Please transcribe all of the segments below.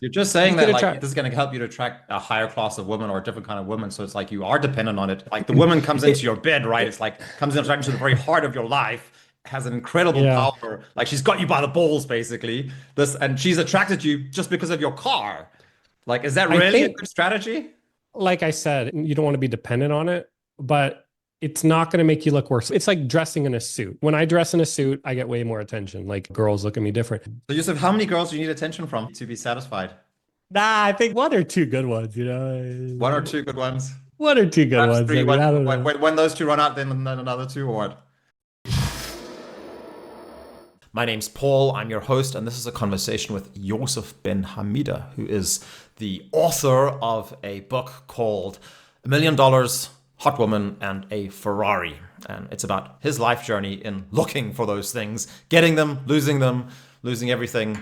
You're just You saying could that like attract. this is going to help you to attract a higher class of women or a different kind of woman. So it's like you are dependent on it. Like the woman comes into your bed, right? It's like comes into the very heart of your life, has an incredible Yeah, power. Like she's got you by the balls, basically. This and she's attracted to you just because of your car. Like, is that I really a think, good strategy? like I said, you don't want to be dependent on it, but it's not going to make you look worse. It's like dressing in a suit. When I dress in a suit, I get way more attention. Like girls look at me different. So Yusuf, how many girls do you need attention from to be satisfied? Nah, I think one or two good ones, One or two good ones? one or two good Perhaps ones. I three. mean, When, I don't when, know. when when those two run out, then another two or what? My name's Paul. I'm your host, and this is a conversation with Yousef Benhamida, who is the author of a book called $1 Million, Hot Woman, and a Ferrari. And it's about his life journey in looking for those things, getting them, losing everything,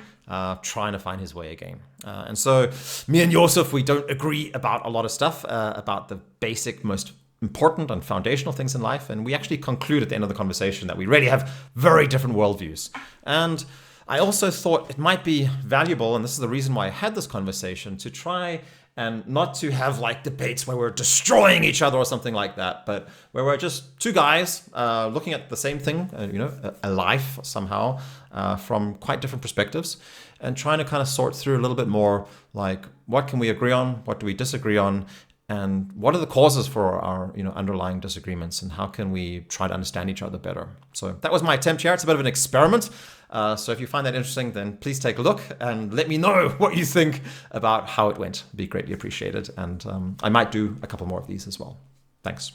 trying to find his way again. And so, me and Yousef, we don't agree about a lot of stuff, about the basic, most important and foundational things in life. And we actually conclude at the end of the conversation that we really have very different worldviews. And I also thought it might be valuable, and this is the reason why I had this conversation, to try and not to have like debates where we're destroying each other or something like that, but where we're just two guys looking at the same thing, a life somehow from quite different perspectives, and trying to kind of sort through a little bit more like what can we agree on, what do we disagree on, and what are the causes for our underlying disagreements, and how can we try to understand each other better. So that was my attempt here. It's a bit of an experiment. So if you find that interesting, then please take a look and let me know what you think about how it went. It'd be greatly appreciated. And I might do a couple more of these as well. Thanks.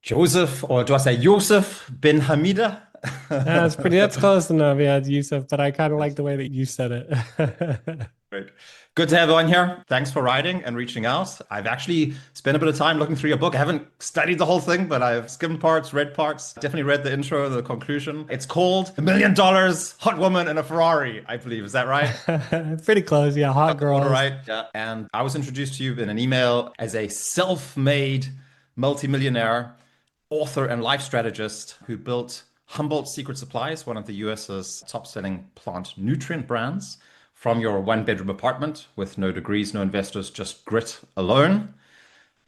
Joseph, or do I say Yousef Benhamida? That's pretty, that's close enough. Yeah, it's Yusuf, but I kind of like the way that you said it. Great. Good to have you on here. Thanks for writing and reaching out. I've actually spent a bit of time looking through your book. I haven't studied the whole thing, but I've skimmed parts, read parts. Definitely read the intro, the conclusion. It's called $1 Million, Hot Woman, and a Ferrari, I believe. Is that right? Pretty close. Yeah, hot Got the order girls. right. Yeah. And I was introduced to you in an email as a self-made multimillionaire author and life strategist who built Humboldt Secret Supplies, one of the US's top-selling plant nutrient brands, from your one-bedroom apartment with no degrees, no investors, just grit alone.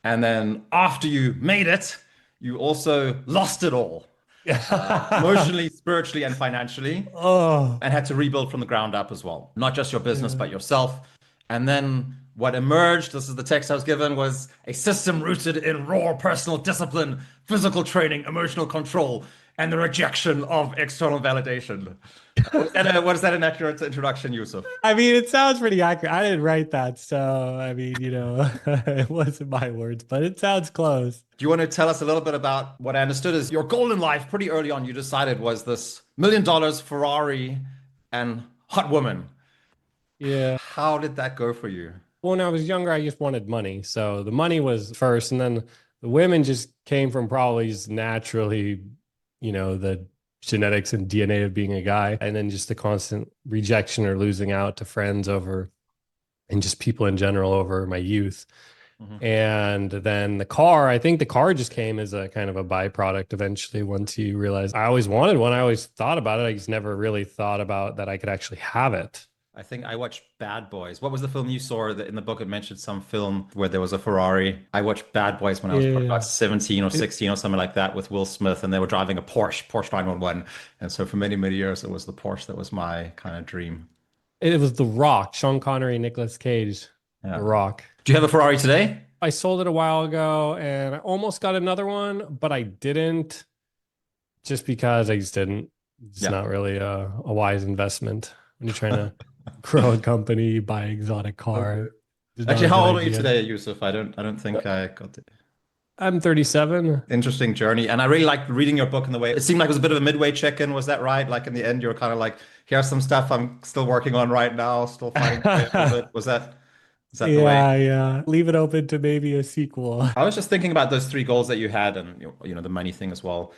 And then after you made it, you also lost it all, emotionally, spiritually, and financially, Oh, and had to rebuild from the ground up as well. Not just your business, yeah. but yourself. And then what emerged, this is the text I was given, was a system rooted in raw personal discipline, physical training, emotional control, and the rejection of external validation. What is that an accurate introduction, Yusuf? I mean, it sounds pretty accurate. I didn't write that, so I mean, it wasn't my words, but it sounds close. Do you want to tell us a little bit about what I understood is your goal in life pretty early on? You decided was this $1 million Ferrari and hot woman. Yeah. How did that go for you? When I was younger, I just wanted money. So the money was first, and then the women just came from probably just naturally, the genetics and DNA of being a guy, and then just the constant rejection or losing out to friends over and just people in general over my youth. Mhm. And then the car, I think the car just came as a kind of a byproduct eventually once you realize I always wanted one. I always thought about it. I just never really thought about that I could actually have it. I think I watched Bad Boys. What was the film you saw that in the book it mentioned some film where there was a Ferrari? I watched Bad Boys when I was probably about Yeah. 17 or It, 16 or something like that with Will Smith, and they were driving a Porsche 911. And so for many, many years, it was the Porsche that was my kind of dream. it was The Rock, Sean Connery, Nicolas Cage, The Yeah. Rock. Do you have a Ferrari today? I sold it a while ago and I almost got another one, but I didn't just because I just didn't. It's Yeah. not really a wise investment when you're trying to grow a company, buy an exotic Okay. car. It's not Actually, a how good old are you idea. today, Yusuf? I don't think I got the I'm 37. interesting journey. And I really liked reading your book in the way it seemed like it was a bit of a midway check-in. Was that right? Like in the end, you were kind of like, here's some stuff I'm still working on right now, still finding my way a little bit. Was that the way? Yeah, yeah. Leave it open to maybe a sequel. I was just thinking about those three goals that you had and the money thing as well.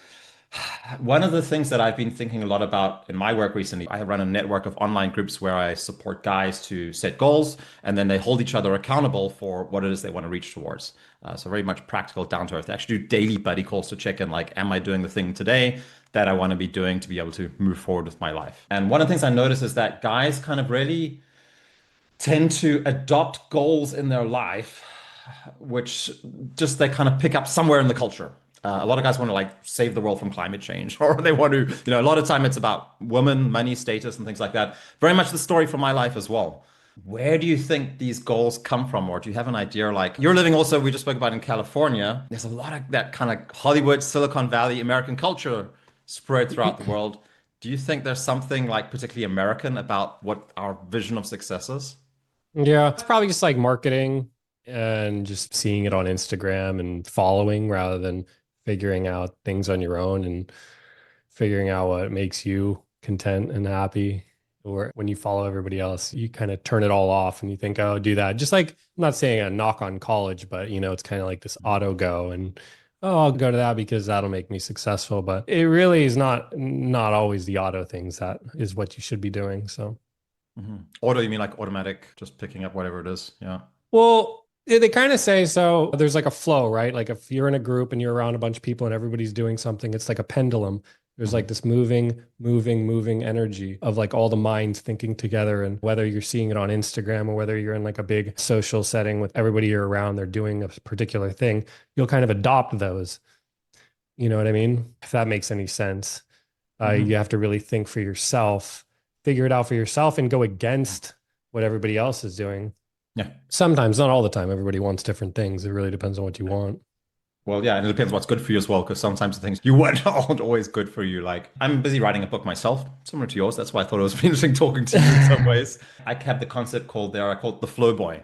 One of the things that I've been thinking a lot about in my work recently, I run a network of online groups where I support guys to set goals and then they hold each other accountable for what it is they want to reach towards. So very much practical, down to earth. They actually do daily buddy calls to check in, like, am I doing the thing today that I want to be doing to be able to move forward with my life. And one of the things I notice is that guys kind of really tend to adopt goals in their life, which just they kind of pick up somewhere in the culture. A lot of guys want to like save the world from climate change, or they want to, a lot of time it's about women, money, status, and things like that. Very much the story from my life as well. Where do you think these goals come from, or do you have an idea? Like you're living also, we just spoke about in California. There's a lot of that kind of Hollywood, Silicon Valley, American culture spread throughout the world. Do you think there's something like particularly American about what our vision of success is? Yeah, it's probably just like marketing and just seeing it on Instagram and following rather than figuring out things on your own and figuring out what makes you content and happy. Or when you follow everybody else, you kind of turn it all off and you think, oh, do that. Just like, I'm not saying a knock on college, but it's kind of like this auto go and oh, I'll go to that because that'll make me successful. But it really is not always the auto things that is what you should be doing. So. Auto, you mean like automatic, just picking up whatever it is? Yeah. Well, they kind of say so. There's like a flow, right? Like if you're in a group and you're around a bunch of people and everybody's doing something, it's like a pendulum. There's like this moving energy of like all the minds thinking together. And whether you're seeing it on Instagram or whether you're in like a big social setting with everybody you're around, they're doing a particular thing, you'll kind of adopt those. You know what I mean? If that makes any sense. You have to really think for yourself, figure it out for yourself and go against what everybody else is doing. Yeah. Sometimes, not all the time. Everybody wants different things. It really depends on what you want. Well, yeah, and it depends what's good for you as well, because sometimes the things you want aren't always good for you. Like, I'm busy writing a book myself, similar to yours. That's why I thought it was interesting talking to you in some ways. I have the concept I call it the flow boy.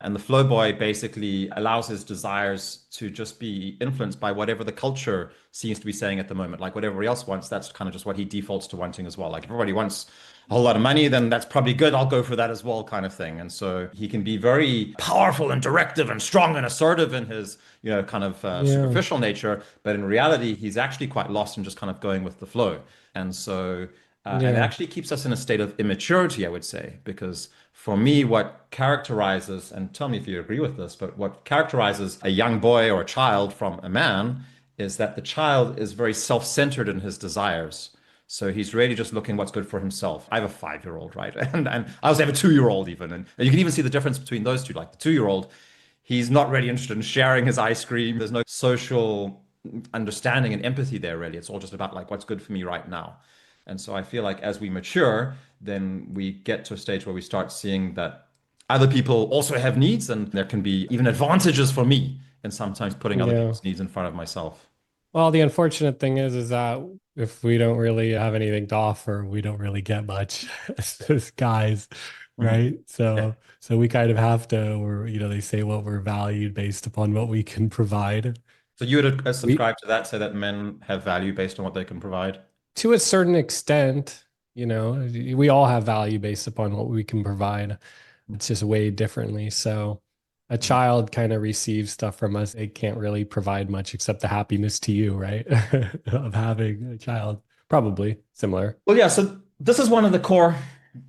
And the flow boy basically allows his desires to just be influenced by whatever the culture seems to be saying at the moment. Like whatever everybody else wants, that's kind of just what he defaults to wanting as well. Like if everybody wants a whole lot of money, then that's probably good. I'll go for that as well, kind of thing. And so he can be very powerful and directive and strong and assertive in his, kind of superficial nature. But in reality, he's actually quite lost and just kind of going with the flow. And so and it actually keeps us in a state of immaturity, I would say, because for me, what characterizes, and tell me if you agree with this, but what characterizes a young boy or a child from a man is that the child is very self-centered in his desires. So he's really just looking what's good for himself. I have a 5-year-old, right? And I also have a 2-year-old even. And you can even see the difference between those two. Like the 2-year-old, he's not really interested in sharing his ice cream. There's no social understanding and empathy there, really. It's all just about like what's good for me right now. And so I feel like as we mature, then we get to a stage where we start seeing that other people also have needs and there can be even advantages for me in sometimes putting other people's needs in front of myself. Well, the unfortunate thing is that if we don't really have anything to offer, we don't really get much as guys, right? So we kind of have to, or they say what we're valued based upon what we can provide. So you would subscribe to that, say that men have value based on what they can provide? To a certain extent, we all have value based upon what we can provide. It's just weighed differently. So a child kind of receives stuff from us. They can't really provide much except the happiness to you, right? Of having a child. Probably similar. Well, yeah. So this is one of the core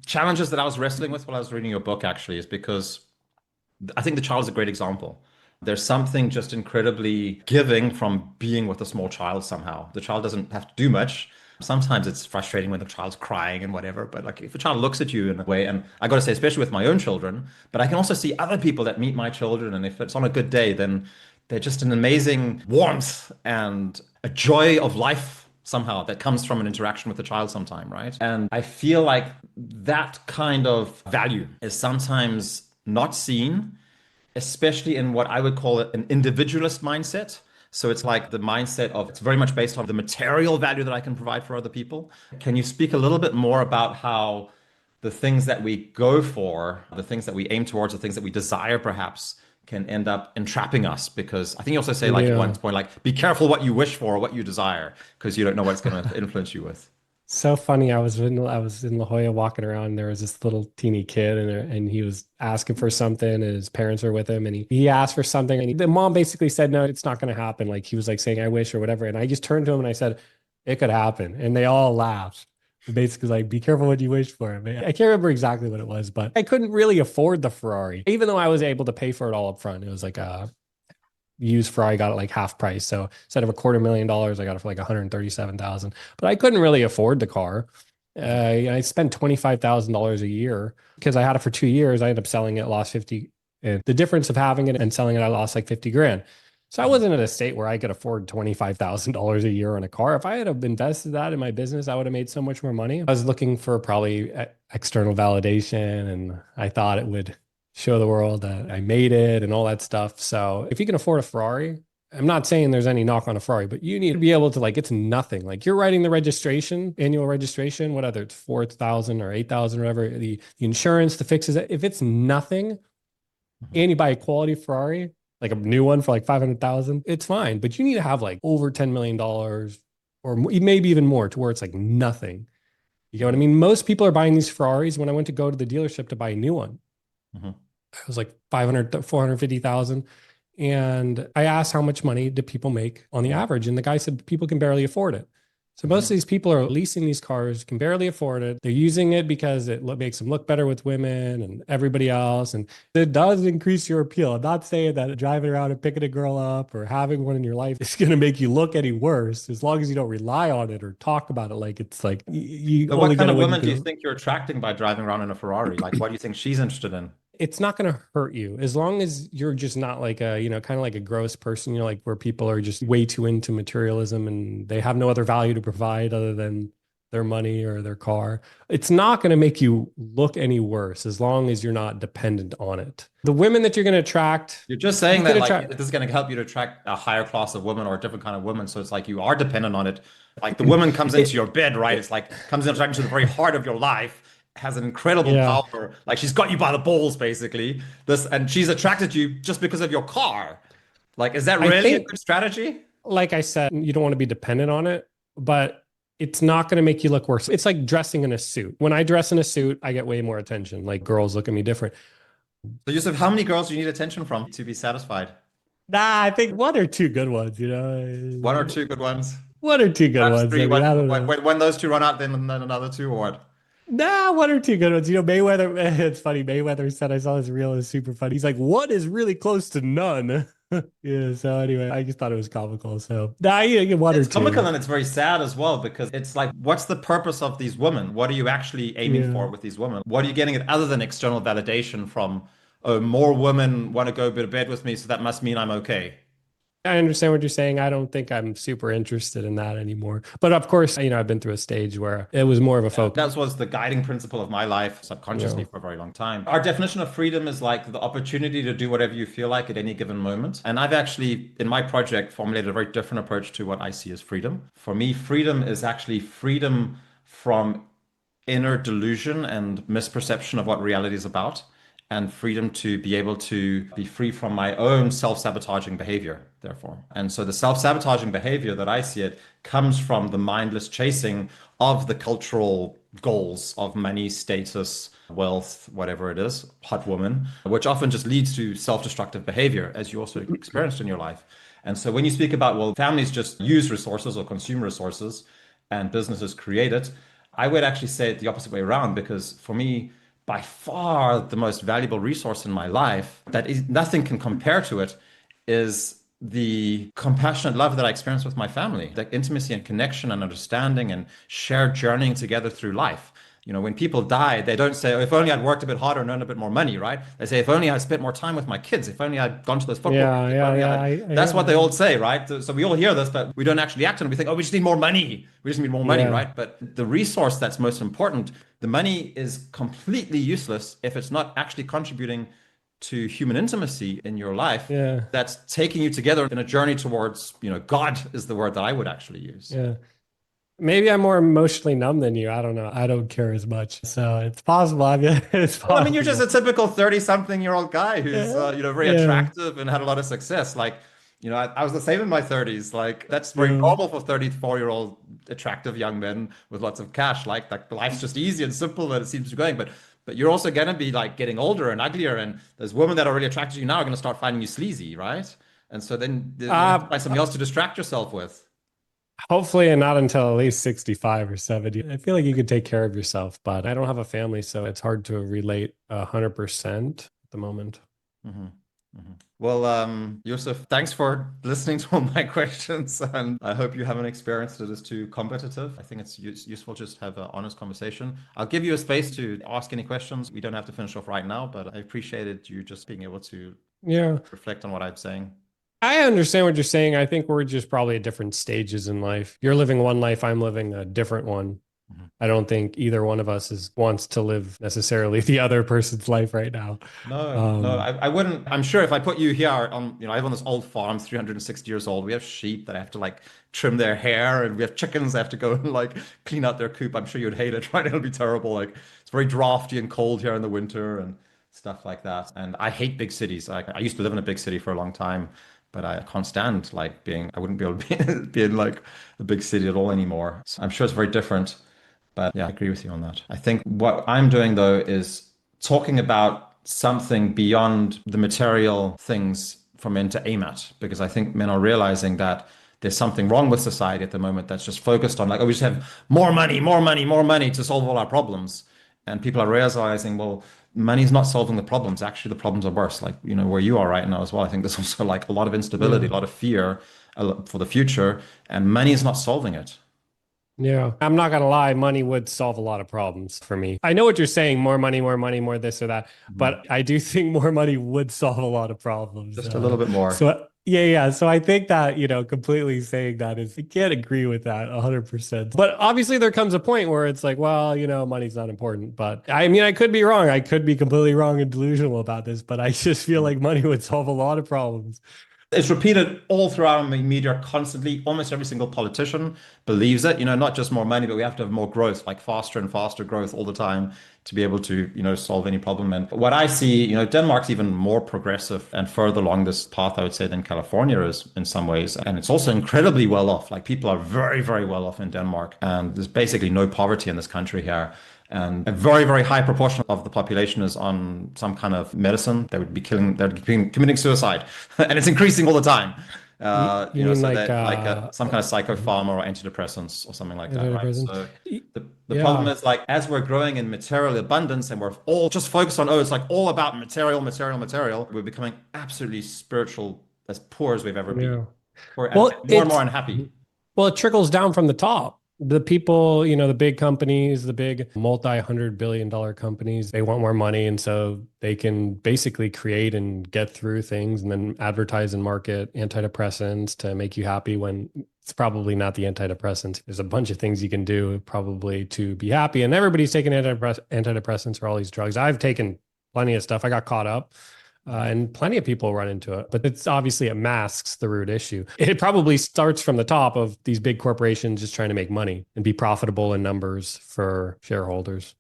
challenges that I was wrestling with while I was reading your book, actually, is because I think the child is a great example. There's something just incredibly giving from being with a small child somehow. The child doesn't have to do much. Sometimes it's frustrating when the child's crying and whatever, but like if a child looks at you in a way, and I got to say, especially with my own children, but I can also see other people that meet my children, and if it's on a good day, then they're just an amazing warmth and a joy of life somehow that comes from an interaction with the child sometime, right? And I feel like that kind of value is sometimes not seen, especially in what I would call it an individualist mindset. So it's like the mindset of it's very much based on the material value that I can provide for other people. Can you speak a little bit more about how the things that we go for, the things that we aim towards, the things that we desire perhaps can end up entrapping us? Because I think you also say like at one point, like, be careful what you wish for or what you desire, because you don't know what's going to influence you with. So funny. I was in La Jolla walking around. And there was this little teeny kid, and he was asking for something, and his parents were with him, and he asked for something, and the mom basically said, "No, it's not going to happen." Like he was like saying, "I wish" or whatever, and I just turned to him and I said, "It could happen," and they all laughed. Basically, like, be careful what you wish for. I can't remember exactly what it was, but I couldn't really afford the Ferrari, even though I was able to pay for it all up front. It was like used Ferrari, got it like half price. So instead of $250,000, I got it for like 137,000. But I couldn't really afford the car. I spent $25,000 a year because I had it for 2 years. I ended up selling it, lost 50. And the difference of having it and selling it, I lost like 50 grand. So I wasn't in a state where I could afford $25,000 a year on a car. If I had have invested that in my business, I would have made so much more money. I was looking for probably external validation, and I thought it would show the world that I made it and all that stuff. So if you can afford a Ferrari, I'm not saying there's any knock on a Ferrari, but you need to be able to, like, it's nothing. Like, you're writing the registration, annual registration, whether it's 4,000 or 8,000, or whatever, the insurance, the fixes. If it's nothing, and you buy a quality Ferrari, like a new one for like 500,000, it's fine. But you need to have like over $10 million or maybe even more, to where it's like nothing. You know what I mean? Most people are buying these Ferraris. When I went to go to the dealership to buy a new one, it was like 500, 450,000. And I asked how much money do people make on the average? And the guy said people can barely afford it. So most of these people are leasing these cars, can barely afford it. They're using it because it makes them look better with women and everybody else. And it does increase your appeal. I'm not saying that driving around and picking a girl up or having one in your life is going to make you look any worse, as long as you don't rely on it or talk about it like it's like you. So what kind of women do you think you're attracting by driving around in a Ferrari? Like, what do you think she's interested in? It's not going to hurt you as long as you're just not like a, kind of like a gross person, like where people are just way too into materialism and they have no other value to provide other than their money or their car. It's not going to make you look any worse as long as you're not dependent on it. The women that you're going to attract, you're just saying that like this is going to help you to attract a higher class of women or a different kind of woman. So it's like you are dependent on it. Like the woman comes into your bed, right? It's like comes into the very heart of your life, has an incredible power. Like she's got you by the balls, basically. And she's attracted to you just because of your car. Like, is that really a good strategy? Like I said, you don't want to be dependent on it, but it's not going to make you look worse. It's like dressing in a suit. When I dress in a suit, I get way more attention. Like, girls look at me different. So, Yousef, how many girls do you need attention from to be satisfied? Nah, I think one or two good ones, One or two good ones? One or two good Perhaps ones. three. I mean, I don't know. When those two run out, then another two, or what? Nah, one or two good ones. Mayweather, it's funny. Mayweather said, I saw this reel, is super funny. He's like, one is really close to none. Yeah, so anyway, I just thought it was comical. So, nah, yeah, one or two. It's comical and it's very sad as well, because it's like, what's the purpose of these women? What are you actually aiming for with these women? What are you getting it other than external validation from, oh, more women want to go to bed with me, so that must mean I'm okay? I understand what you're saying. I don't think I'm super interested in that anymore. But of course, I've been through a stage where it was more of a focus. That was the guiding principle of my life subconsciously for a very long time. Our definition of freedom is like the opportunity to do whatever you feel like at any given moment. And I've actually, in my project, formulated a very different approach to what I see as freedom. For me, freedom is actually freedom from inner delusion and misperception of what reality is about, and freedom to be able to be free from my own self-sabotaging behavior, therefore. And so the self-sabotaging behavior that I see it comes from the mindless chasing of the cultural goals of money, status, wealth, whatever it is, hot woman, which often just leads to self-destructive behavior, as you also experienced in your life. And so when you speak about, well, families just use resources or consume resources and businesses create it, I would actually say it the opposite way around, because for me, by far the most valuable resource in my life that is nothing can compare to it is the compassionate love that I experience with my family, the intimacy and connection and understanding and shared journeying together through life. When people die, they don't say, oh, if only I'd worked a bit harder and earned a bit more money, right? They say, if only I spent more time with my kids, if only I'd gone to those football games. That's what they all say, right? So we all hear this, but we don't actually act on it. We think, oh, we just need more money. We just need more money, right? But the resource that's most important, the money, is completely useless if it's not actually contributing to human intimacy in your life. That's taking you together in a journey towards, God is the word that I would actually use. Maybe I'm more emotionally numb than you. I don't know. I don't care as much. So it's possible. It's possible. Well, I mean, you're just a typical 30-something-year-old guy who's, very attractive and had a lot of success. Like, I was the same in my 30s. Like, that's very normal for 34-year-old attractive young men with lots of cash. Like life's just easy and simple and it seems to be going. But you're also going to be like getting older and uglier. And those women that are really attracted to you now are going to start finding you sleazy, right? And so then you have to find something else to distract yourself with. Hopefully, and not until at least 65 or 70. I feel like you could take care of yourself, but I don't have a family, so it's hard to relate 100% at the moment. Mm-hmm. Well, Yousef, thanks for listening to all my questions, and I hope you haven't experienced it as too competitive. I think it's useful just to have an honest conversation. I'll give you a space to ask any questions. We don't have to finish off right now, but I appreciated you just being able to Yeah. reflect on what I'm saying. I understand what you're saying. I think we're just probably at different stages in life. You're living one life, I'm living a different one. Mhm. I don't think either one of us wants to live necessarily the other person's life right now. No, Um, I wouldn't. I'm sure if I put you here on, I live on this old farm, 360 years old. We have sheep that I have to like trim their hair, and we have chickens that have to go and like clean out their coop. I'm sure you'd hate it, right? It'll be terrible. Like it's very drafty and cold here in the winter and stuff like that. And I hate big cities. Like I used to live in a big city for a long time, but I can't stand like being, I wouldn't be able to be in like a big city at all anymore. So I'm sure it's very different. But yeah, I agree with you on that. I think what I'm doing though is talking about something beyond the material things for men to aim at, because I think men are realizing that there's something wrong with society at the moment that's just focused on like, oh, we just have more money, more money, more money to solve all our problems. And people are realizing, well, money's not solving the problems. Actually, the problems are worse. Like, where you are right now as well. I think there's also like a lot of instability, yeah. a lot of fear for the future, and money is not solving it. Yeah. I'm not gonna lie, money would solve a lot of problems for me. I know what you're saying, more money, more this or that, Mhm. but I do think more money would solve a lot of problems. Just a little bit more. Yeah. So I think that, completely saying that is, I can't agree with that 100%. But obviously there comes a point where it's like, well, money's not important. But I mean, I could be wrong. I could be completely wrong and delusional about this, but I just feel like money would solve a lot of problems. It's repeated all throughout the media constantly. Almost every single politician believes it. Not just more money, but we have to have more growth, like faster and faster growth all the time to be able to, solve any problem. And what I see, Denmark's even more progressive and further along this path, I would say, than California is in some ways. And it's also incredibly well off. Like people are very, very well off in Denmark. And there's basically no poverty in this country here. And a very, very high proportion of the population is on some kind of medicine. They're committing suicide. And it's increasing all the time. You mean So like that like some kind of mhm, psychopharm or antidepressants or something like that, right? antidepressants? So the problem Yeah. is like as we're growing in material abundance and we're all just focused on, oh, it's like all about material, material, material, we're becoming absolutely spiritual, as poor as we've ever been. Yeah. Or Well, more and more unhappy. it trickles down from the top. The people, the big companies, the big multi-hundred-billion-dollar companies, they want more money. And so they can basically create and get through things and then advertise and market antidepressants to make you happy when it's probably not the antidepressants. There's a bunch of things you can do probably to be happy. And everybody's taking antidepressants or all these drugs. I've taken plenty of stuff. I got caught up. And plenty of people run into it, but it masks the root issue. It probably starts from the top of these big corporations just trying to make money and be profitable in numbers for shareholders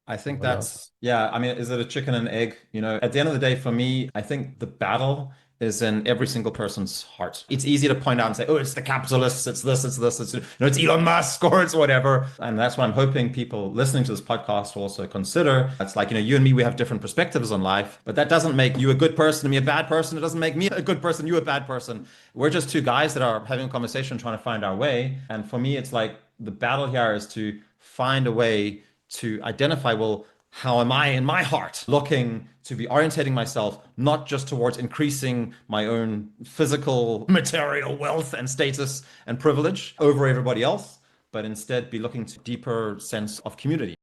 I and think whatnot. yeah. I mean, is it a chicken and egg? At the end of the day, for me, I think the battle is in every single person's heart. It's easy to point out and say, oh, it's the capitalists, it's this, it's Elon Musk or it's whatever. And that's what I'm hoping people listening to this podcast will also consider. It's like, you and me, we have different perspectives on life, but that doesn't make you a good person and me a bad person. It doesn't make me a good person, you a bad person. We're just two guys that are having a conversation, trying to find our way. And for me, it's like the battle here is to find a way to identify, well, how am I in my heart looking to be orientating myself not just towards increasing my own physical, material wealth and status and privilege over everybody else, but instead be looking to a deeper sense of community.